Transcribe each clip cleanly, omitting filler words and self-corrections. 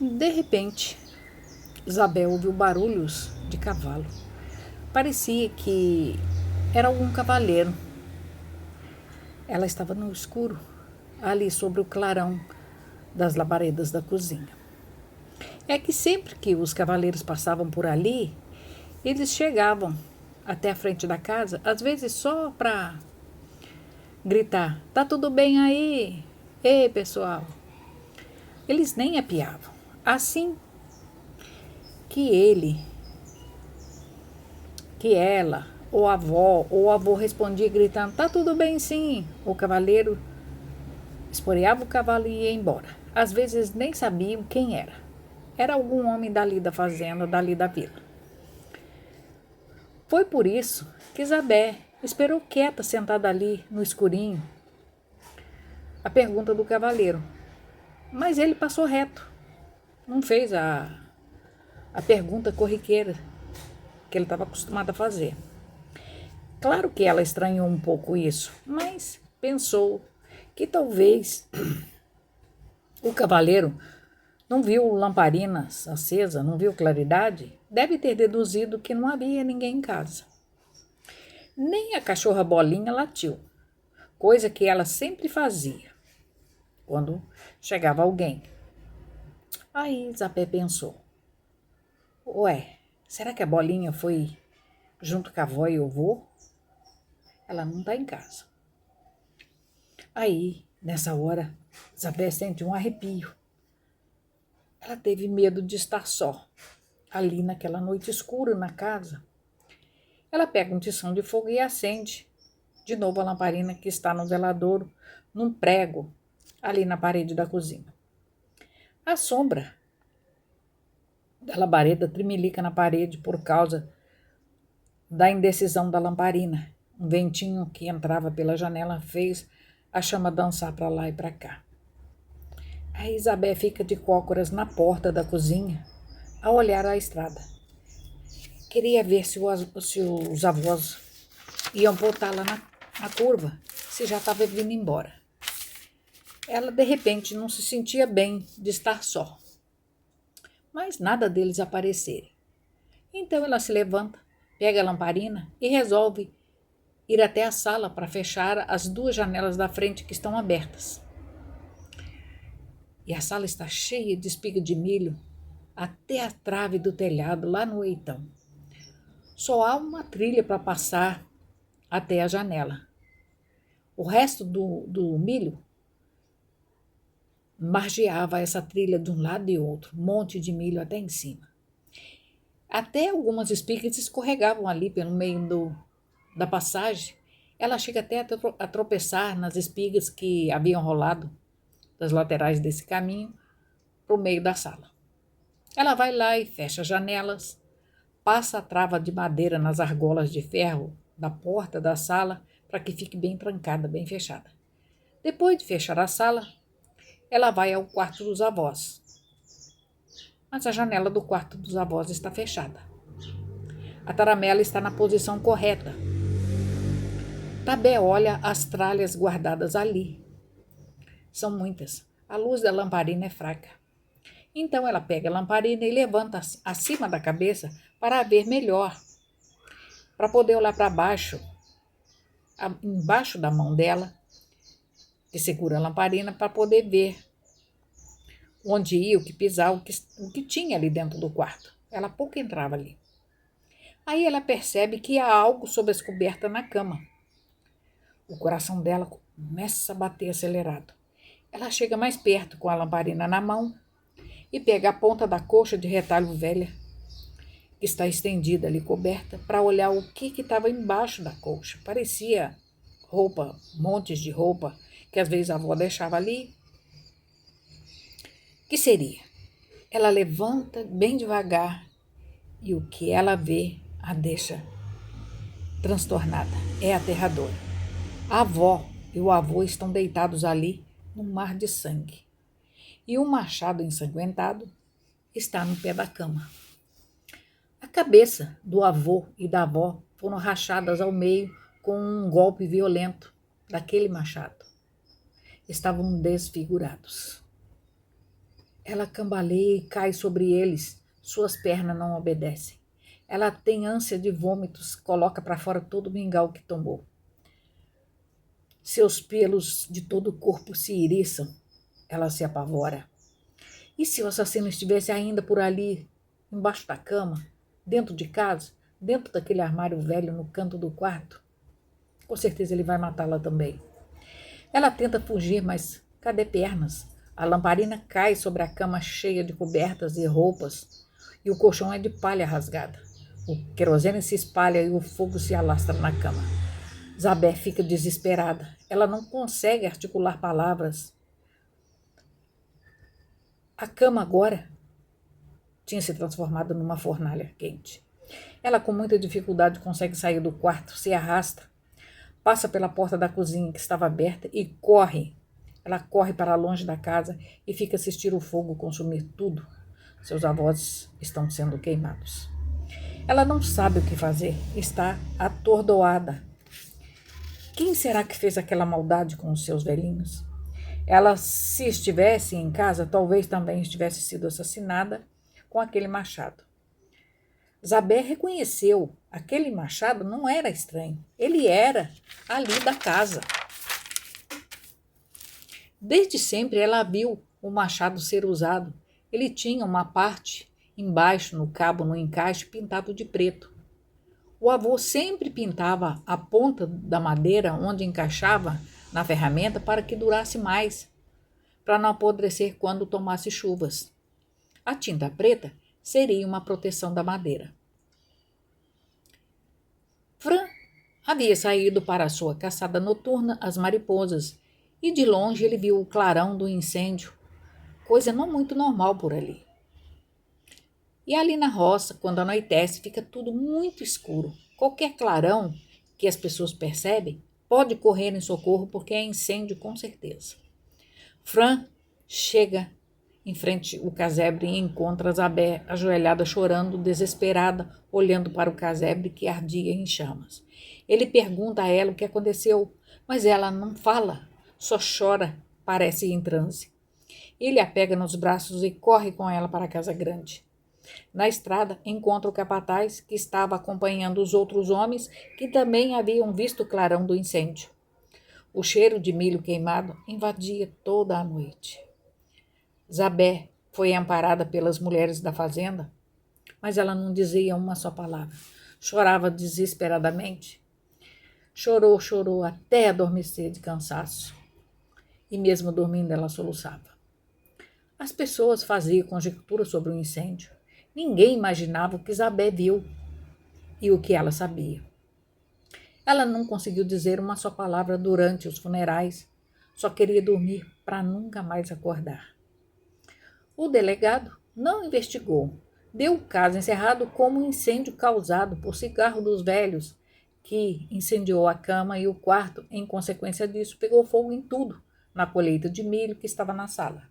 De repente, Isabel ouviu barulhos de cavalo. Parecia que era algum cavaleiro. Ela estava no escuro, ali sobre o clarão das labaredas da cozinha. É que sempre que os cavaleiros passavam por ali, eles chegavam até a frente da casa, às vezes só para gritar: "Tá tudo bem aí? Ei, pessoal!" Eles nem apiavam. Assim que ela, ou a avó, ou o avô respondia gritando: "Tá tudo bem sim." O cavaleiro esporeava o cavalo e ia embora. Às vezes nem sabiam quem era. Era algum homem dali da fazenda, dali da vila. Foi por isso que Isabel esperou quieta, sentada ali no escurinho, a pergunta do cavaleiro. Mas ele passou reto. Não fez a pergunta corriqueira que ele estava acostumado a fazer. Claro que ela estranhou um pouco isso, mas pensou que talvez o cavaleiro não viu lamparinas acesa, não viu claridade, deve ter deduzido que não havia ninguém em casa. Nem a cachorra Bolinha latiu, coisa que ela sempre fazia quando chegava alguém. Aí Isabel pensou: ué, será que a Bolinha foi junto com a avó e o vô? Ela não está em casa. Aí, nessa hora, Isabel sente um arrepio. Ela teve medo de estar só, ali naquela noite escura na casa. Ela pega um tição de fogo e acende de novo a lamparina que está no veladouro, num prego, ali na parede da cozinha. A sombra da labareda tremelica na parede por causa da indecisão da lamparina. Um ventinho que entrava pela janela fez a chama dançar para lá e para cá. A Isabel fica de cócoras na porta da cozinha, a olhar a estrada. Queria ver se os avós iam voltar lá na curva, se já estava vindo embora. Ela, de repente, não se sentia bem de estar só. Mas nada deles aparecerem. Então ela se levanta, pega a lamparina e resolve ir até a sala para fechar as duas janelas da frente que estão abertas. E a sala está cheia de espiga de milho até a trave do telhado lá no eitão. Só há uma trilha para passar até a janela. O resto do milho margeava essa trilha de um lado e outro, um monte de milho até em cima. Até algumas espigas escorregavam ali pelo meio da passagem. Ela chega até a tropeçar nas espigas que haviam rolado das laterais desse caminho para o meio da sala. Ela vai lá e fecha as janelas, passa a trava de madeira nas argolas de ferro da porta da sala para que fique bem trancada, bem fechada. Depois de fechar a sala, ela vai ao quarto dos avós. Mas a janela do quarto dos avós está fechada. A taramela está na posição correta. Tabé olha as tralhas guardadas ali. São muitas. A luz da lamparina é fraca. Então ela pega a lamparina e levanta acima da cabeça para ver melhor, para poder olhar para baixo, embaixo da mão dela, que segura a lamparina, para poder ver onde ia, o que pisar, o que tinha ali dentro do quarto. Ela pouco entrava ali. Aí ela percebe que há algo sob as cobertas na cama. O coração dela começa a bater acelerado. Ela chega mais perto com a lamparina na mão e pega a ponta da colcha de retalho velha, que está estendida ali coberta, para olhar o que estava embaixo da colcha. Parecia roupa, montes de roupa, que às vezes a avó deixava ali. O que seria? Ela levanta bem devagar e o que ela vê a deixa transtornada. É aterrador. A avó e o avô estão deitados ali num mar de sangue. E um machado ensanguentado está no pé da cama. A cabeça do avô e da avó foram rachadas ao meio com um golpe violento daquele machado. Estavam desfigurados. Ela cambaleia e cai sobre eles. Suas pernas não obedecem. Ela tem ânsia de vômitos, coloca para fora todo o mingau que tomou. Seus pelos de todo o corpo se iriçam. Ela se apavora. E se o assassino estivesse ainda por ali, embaixo da cama, dentro de casa, dentro daquele armário velho no canto do quarto? Com certeza ele vai matá-la também. Ela tenta fugir, mas cadê pernas? A lamparina cai sobre a cama cheia de cobertas e roupas, e o colchão é de palha rasgada. O querosene se espalha e o fogo se alastra na cama. Zabé fica desesperada. Ela não consegue articular palavras. A cama agora tinha se transformado numa fornalha quente. Ela com muita dificuldade consegue sair do quarto, se arrasta, passa pela porta da cozinha que estava aberta e corre. Ela corre para longe da casa e fica assistir o fogo consumir tudo. Seus avós estão sendo queimados. Ela não sabe o que fazer, está atordoada. Quem será que fez aquela maldade com os seus velhinhos? Ela, se estivesse em casa, talvez também estivesse sido assassinada com aquele machado. Zabé reconheceu, aquele machado não era estranho, ele era ali da casa. Desde sempre ela viu o machado ser usado. Ele tinha uma parte embaixo, no cabo, no encaixe, pintado de preto. O avô sempre pintava a ponta da madeira onde encaixava na ferramenta para que durasse mais, para não apodrecer quando tomasse chuvas. A tinta preta seria uma proteção da madeira. Fran havia saído para a sua caçada noturna às mariposas, e de longe ele viu o clarão do incêndio, coisa não muito normal por ali. E ali na roça, quando anoitece, fica tudo muito escuro. Qualquer clarão que as pessoas percebem pode correr em socorro porque é incêndio com certeza. Fran chega em frente ao casebre e encontra Zabé ajoelhada chorando, desesperada, olhando para o casebre que ardia em chamas. Ele pergunta a ela o que aconteceu, mas ela não fala, só chora, parece em transe. Ele a pega nos braços e corre com ela para a casa grande. Na estrada, encontra o capataz, que estava acompanhando os outros homens que também haviam visto o clarão do incêndio. O cheiro de milho queimado invadia toda a noite. Zabé foi amparada pelas mulheres da fazenda, mas ela não dizia uma só palavra. Chorava desesperadamente. Chorou até adormecer de cansaço. E mesmo dormindo ela soluçava. As pessoas faziam conjecturas sobre o incêndio. Ninguém imaginava o que Zabé viu e o que ela sabia. Ela não conseguiu dizer uma só palavra durante os funerais. Só queria dormir para nunca mais acordar. O delegado não investigou. Deu o caso encerrado como um incêndio causado por cigarro dos velhos, que incendiou a cama e o quarto. Em consequência disso, pegou fogo em tudo, na colheita de milho que estava na sala.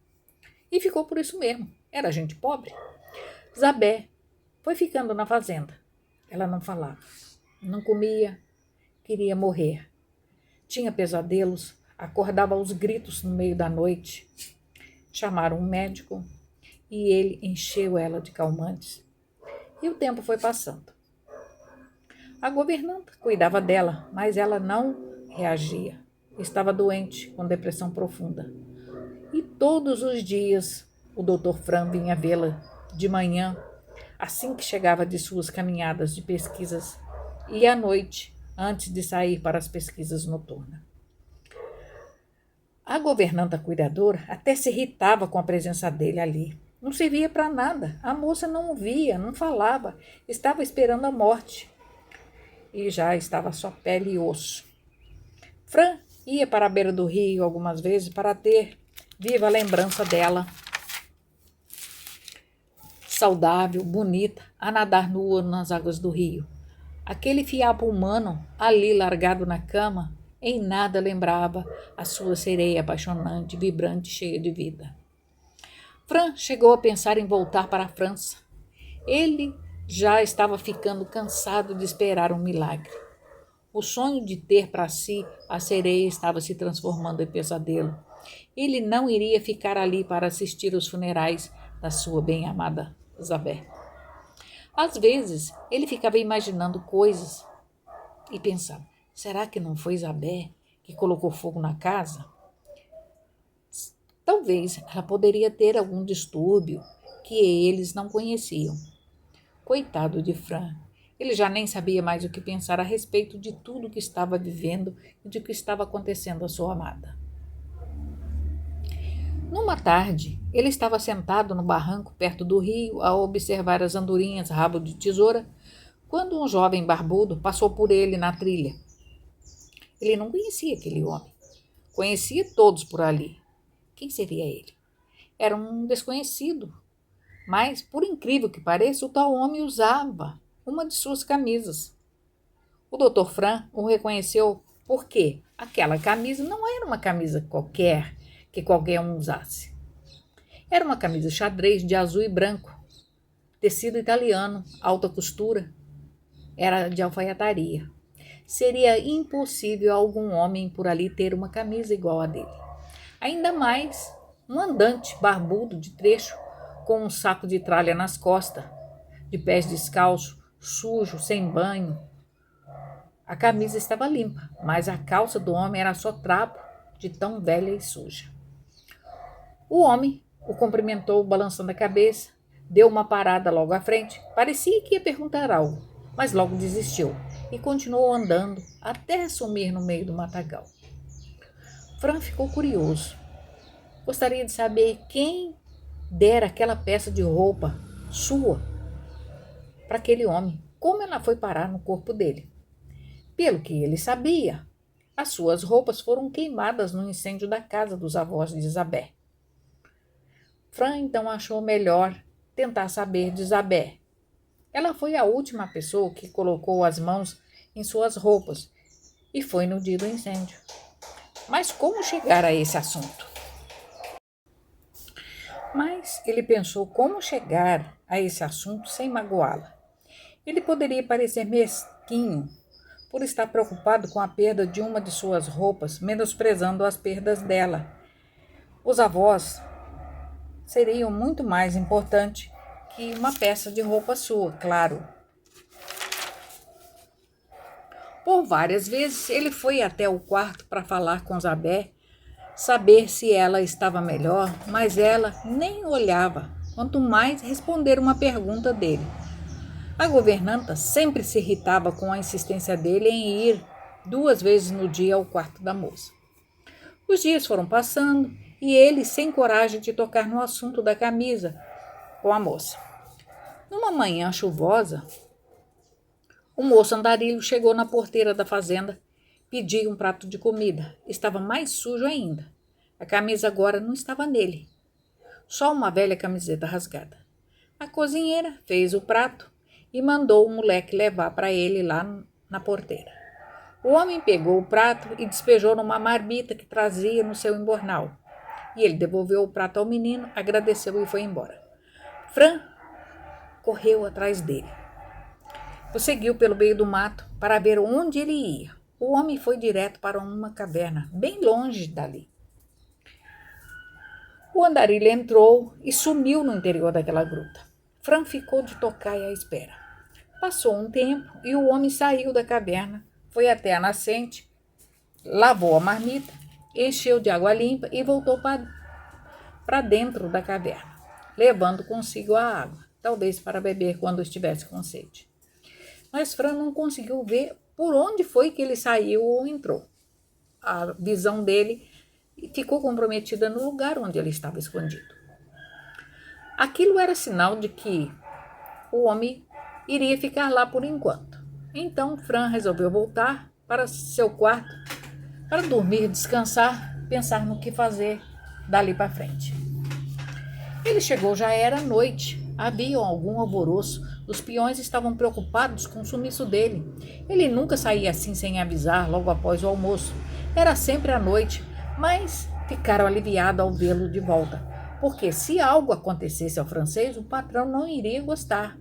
E ficou por isso mesmo. Era gente pobre. Zabé foi ficando na fazenda. Ela não falava, não comia, queria morrer. Tinha pesadelos, acordava aos gritos no meio da noite. Chamaram um médico e ele encheu ela de calmantes. E o tempo foi passando. A governanta cuidava dela, mas ela não reagia. Estava doente, com depressão profunda. E todos os dias o Dr. Fran vinha vê-la de manhã, assim que chegava de suas caminhadas de pesquisas, e à noite, antes de sair para as pesquisas noturnas. A governanta cuidadora até se irritava com a presença dele ali. Não servia para nada. A moça não ouvia, não falava, estava esperando a morte. E já estava só pele e osso. Fran ia para a beira do rio algumas vezes para ter viva a lembrança dela, saudável, bonita, a nadar nua nas águas do rio. Aquele fiapo humano, ali largado na cama, em nada lembrava a sua sereia apaixonante, vibrante, cheia de vida. Fran chegou a pensar em voltar para a França. Ele já estava ficando cansado de esperar um milagre. O sonho de ter para si a sereia estava se transformando em pesadelo. Ele não iria ficar ali para assistir os funerais da sua bem-amada Zabé. Às vezes, ele ficava imaginando coisas e pensava, será que não foi Zabé que colocou fogo na casa? Talvez ela poderia ter algum distúrbio que eles não conheciam. Coitado de Fran, ele já nem sabia mais o que pensar a respeito de tudo que estava vivendo e de que estava acontecendo à sua amada. Numa tarde, ele estava sentado no barranco perto do rio a observar as andorinhas rabo de tesoura, quando um jovem barbudo passou por ele na trilha. Ele não conhecia aquele homem. Conhecia todos por ali. Quem seria ele? Era um desconhecido. Mas, por incrível que pareça, o tal homem usava uma de suas camisas. O Dr. Fran o reconheceu porque aquela camisa não era uma camisa qualquer que qualquer um usasse. Era uma camisa xadrez de azul e branco, tecido italiano, alta costura. Era de alfaiataria. Seria impossível algum homem por ali ter uma camisa igual a dele. Ainda mais um andante barbudo de trecho, com um saco de tralha nas costas, de pés descalços, sujo, sem banho. A camisa estava limpa, mas a calça do homem era só trapo de tão velha e suja. O homem o cumprimentou balançando a cabeça, deu uma parada logo à frente, parecia que ia perguntar algo, mas logo desistiu e continuou andando até sumir no meio do matagal. Fran ficou curioso. Gostaria de saber quem dera aquela peça de roupa sua para aquele homem, como ela foi parar no corpo dele. Pelo que ele sabia, as suas roupas foram queimadas no incêndio da casa dos avós de Zabé. Fran então achou melhor tentar saber de Zabé. Ela foi a última pessoa que colocou as mãos em suas roupas e foi no dia do incêndio. Mas como chegar a esse assunto? Mas ele pensou como chegar a esse assunto sem magoá-la. Ele poderia parecer mesquinho por estar preocupado com a perda de uma de suas roupas, menosprezando as perdas dela. Os avós seriam muito mais importantes que uma peça de roupa sua, claro. Por várias vezes ele foi até o quarto para falar com Zabé, saber se ela estava melhor, mas ela nem olhava, quanto mais responder uma pergunta dele. A governanta sempre se irritava com a insistência dele em ir 2 vezes no dia ao quarto da moça. Os dias foram passando e ele sem coragem de tocar no assunto da camisa com a moça. Numa manhã chuvosa, o moço andarilho chegou na porteira da fazenda, pediu um prato de comida. Estava mais sujo ainda. A camisa agora não estava nele, só uma velha camiseta rasgada. A cozinheira fez o prato e mandou o moleque levar para ele lá na porteira. O homem pegou o prato e despejou numa marmita que trazia no seu embornal. E ele devolveu o prato ao menino, agradeceu e foi embora. Fran correu atrás dele. Prosseguiu pelo meio do mato para ver onde ele ia. O homem foi direto para uma caverna, bem longe dali. O andarilho entrou e sumiu no interior daquela gruta. Fran ficou de tocaia à espera. Passou um tempo e o homem saiu da caverna, foi até a nascente, lavou a marmita, encheu de água limpa e voltou para dentro da caverna, levando consigo a água, talvez para beber quando estivesse com sede. Mas Fran não conseguiu ver por onde foi que ele saiu ou entrou. A visão dele ficou comprometida no lugar onde ele estava escondido. Aquilo era sinal de que o homem iria ficar lá por enquanto. Então Fran resolveu voltar para seu quarto para dormir, descansar, pensar no que fazer dali para frente. Ele chegou, já era noite, havia algum alvoroço, os peões estavam preocupados com o sumiço dele. Ele nunca saía assim sem avisar logo após o almoço, era sempre à noite, mas ficaram aliviados ao vê-lo de volta, porque se algo acontecesse ao francês, o patrão não iria gostar.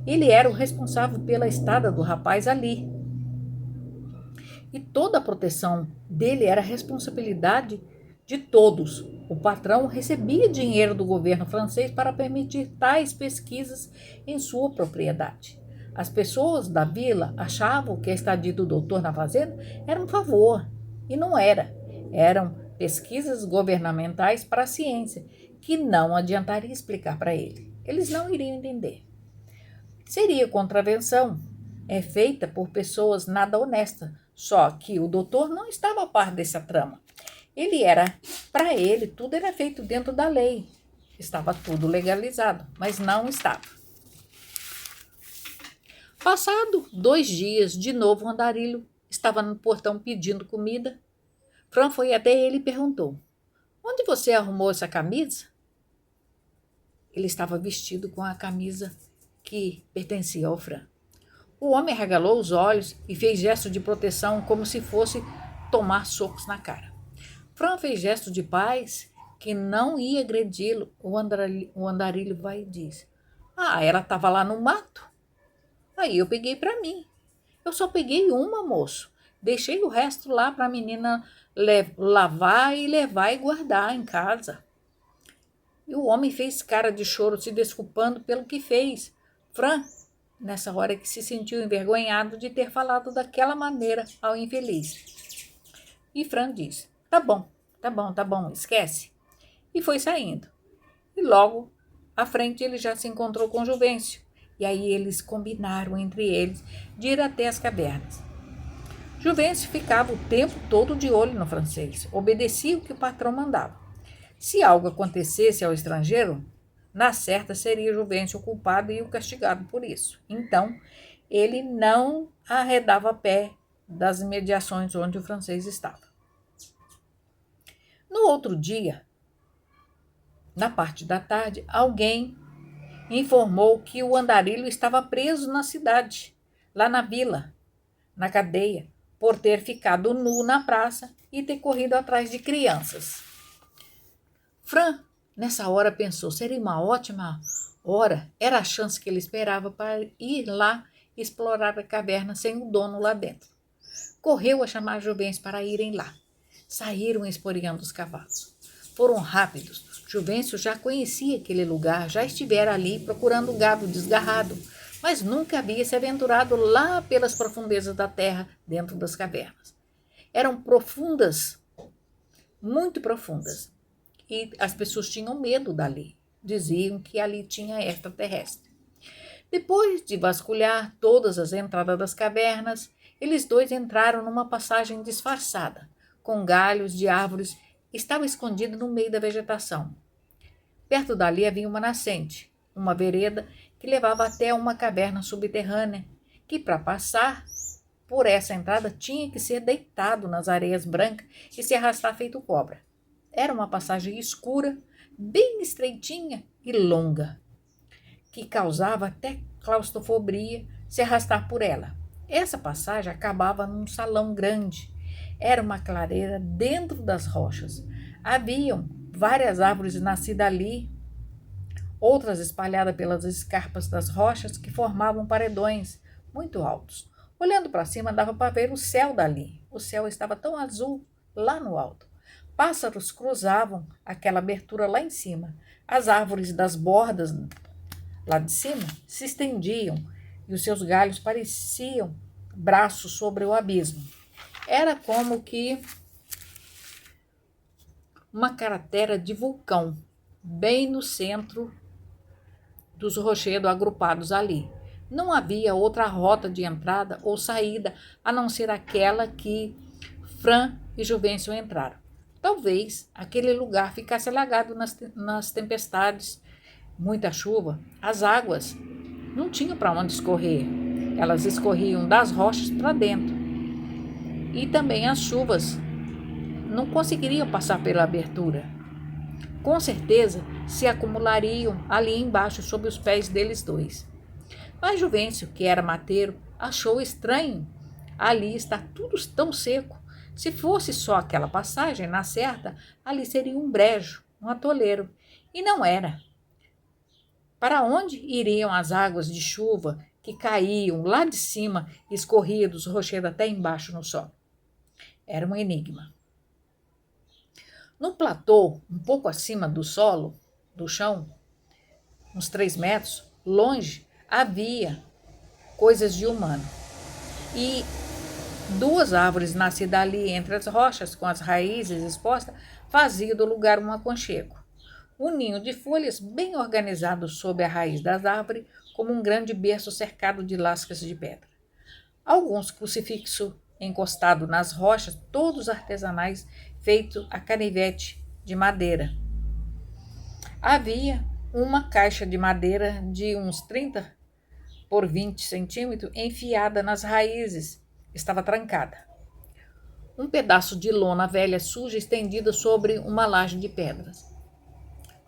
Ele era o responsável pela estada do rapaz ali. E toda a proteção dele era responsabilidade de todos. O patrão recebia dinheiro do governo francês para permitir tais pesquisas em sua propriedade. As pessoas da vila achavam que a estadia do doutor na fazenda era um favor, e não era. Eram pesquisas governamentais para a ciência, que não adiantaria explicar para ele. Eles não iriam entender. Seria contravenção, feita por pessoas nada honestas, só que o doutor não estava a par dessa trama. Para ele, tudo era feito dentro da lei. Estava tudo legalizado, mas não estava. Passado 2 dias, de novo o andarilho estava no portão pedindo comida. Fran foi até ele e perguntou: onde você arrumou essa camisa? Ele estava vestido com a camisa que pertencia ao Fran. O homem arregalou os olhos e fez gesto de proteção como se fosse tomar socos na cara. Fran fez gesto de paz que não ia agredi-lo. O andarilho vai e disse: ela estava lá no mato. Aí eu peguei para mim. Eu só peguei uma, moço. Deixei o resto lá para a menina lavar e levar e guardar em casa. E o homem fez cara de choro, se desculpando pelo que fez. Fran, nessa hora que se sentiu envergonhado de ter falado daquela maneira ao infeliz. E Fran disse: tá bom, esquece. E foi saindo. E logo à frente ele já se encontrou com Juvencio. E aí eles combinaram entre eles de ir até as cavernas. Juvencio ficava o tempo todo de olho no francês, obedecia o que o patrão mandava. Se algo acontecesse ao estrangeiro, na certa seria Juvencio o culpado e o castigado por isso. Então, ele não arredava pé das imediações onde o francês estava. No outro dia, na parte da tarde, alguém informou que o andarilho estava preso na cidade, lá na vila, na cadeia, por ter ficado nu na praça e ter corrido atrás de crianças. Fran, nessa hora, pensou: seria uma ótima hora, era a chance que ele esperava para ir lá explorar a caverna sem o dono lá dentro. Correu a chamar Juvencio para irem lá. Saíram esporeando os cavalos. Foram rápidos. Juvencio já conhecia aquele lugar, já estivera ali procurando gado desgarrado, mas nunca havia se aventurado lá pelas profundezas da terra, dentro das cavernas. Eram profundas, muito profundas, e as pessoas tinham medo dali. Diziam que ali tinha extraterrestre. Depois de vasculhar todas as entradas das cavernas, eles dois entraram numa passagem disfarçada, com galhos de árvores. Estava escondido no meio da vegetação. Perto dali havia uma nascente, uma vereda que levava até uma caverna subterrânea, que para passar por essa entrada tinha que ser deitado nas areias brancas e se arrastar feito cobra. Era uma passagem escura, bem estreitinha e longa, que causava até claustrofobia se arrastar por ela. Essa passagem acabava num salão grande. Era uma clareira dentro das rochas. Haviam várias árvores nascidas ali, outras espalhadas pelas escarpas das rochas que formavam paredões muito altos. Olhando para cima, dava para ver o céu dali. O céu estava tão azul lá no alto. Pássaros cruzavam aquela abertura lá em cima. As árvores das bordas lá de cima se estendiam e os seus galhos pareciam braços sobre o abismo. Era como que uma cratera de vulcão, bem no centro dos rochedos agrupados ali. Não havia outra rota de entrada ou saída, a não ser aquela que Fran e Juvencio entraram. Talvez aquele lugar ficasse alagado nas tempestades, muita chuva. As águas não tinham para onde escorrer. Elas escorriam das rochas para dentro. E também as chuvas não conseguiriam passar pela abertura. Com certeza se acumulariam ali embaixo sob os pés deles dois. Mas Juvencio, que era mateiro, achou estranho. Ali está tudo tão seco. Se fosse só aquela passagem, na certa, ali seria um brejo, um atoleiro. E não era. Para onde iriam as águas de chuva que caíam lá de cima e escorriam dos rochedos até embaixo no solo? Era um enigma. No platô, um pouco acima do solo, do chão, uns 3 metros, longe, havia coisas de humano. E 2 árvores nascidas ali entre as rochas, com as raízes expostas, faziam do lugar um aconchego. Um ninho de folhas bem organizado sob a raiz das árvores, como um grande berço cercado de lascas de pedra. Alguns crucifixos encostados nas rochas, todos artesanais, feitos a canivete de madeira. Havia uma caixa de madeira de uns 30 por 20 centímetros enfiada nas raízes, estava trancada. Um pedaço de lona velha suja estendida sobre uma laje de pedras.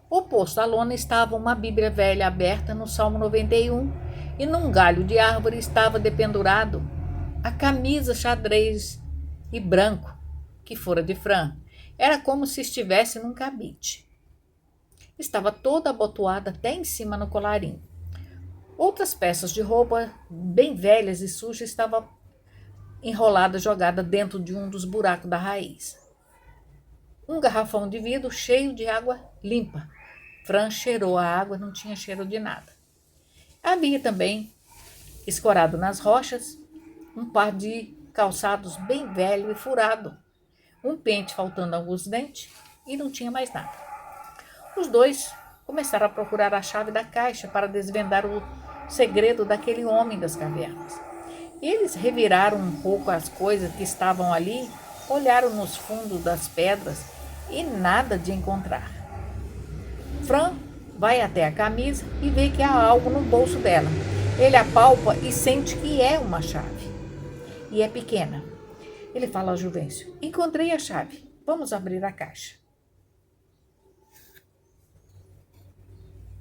Oposto à lona estava uma Bíblia velha aberta no Salmo 91 e num galho de árvore estava dependurado a camisa xadrez e branco que fora de Fran. Era como se estivesse num cabide. Estava toda abotoada até em cima no colarinho. Outras peças de roupa bem velhas e sujas estavam enroladas, jogadas dentro de um dos buracos da raiz. Um garrafão de vidro cheio de água limpa. Fran cheirou a água, não tinha cheiro de nada. Havia também, escorado nas rochas, um par de calçados bem velho e furado, um pente faltando alguns dentes e não tinha mais nada. Os dois começaram a procurar a chave da caixa para desvendar o segredo daquele homem das cavernas. Eles reviraram um pouco as coisas que estavam ali, olharam nos fundos das pedras e nada de encontrar. Fran vai até a camisa e vê que há algo no bolso dela. Ele apalpa e sente que é uma chave. E é pequena. Ele fala ao Juvencio: encontrei a chave, vamos abrir a caixa.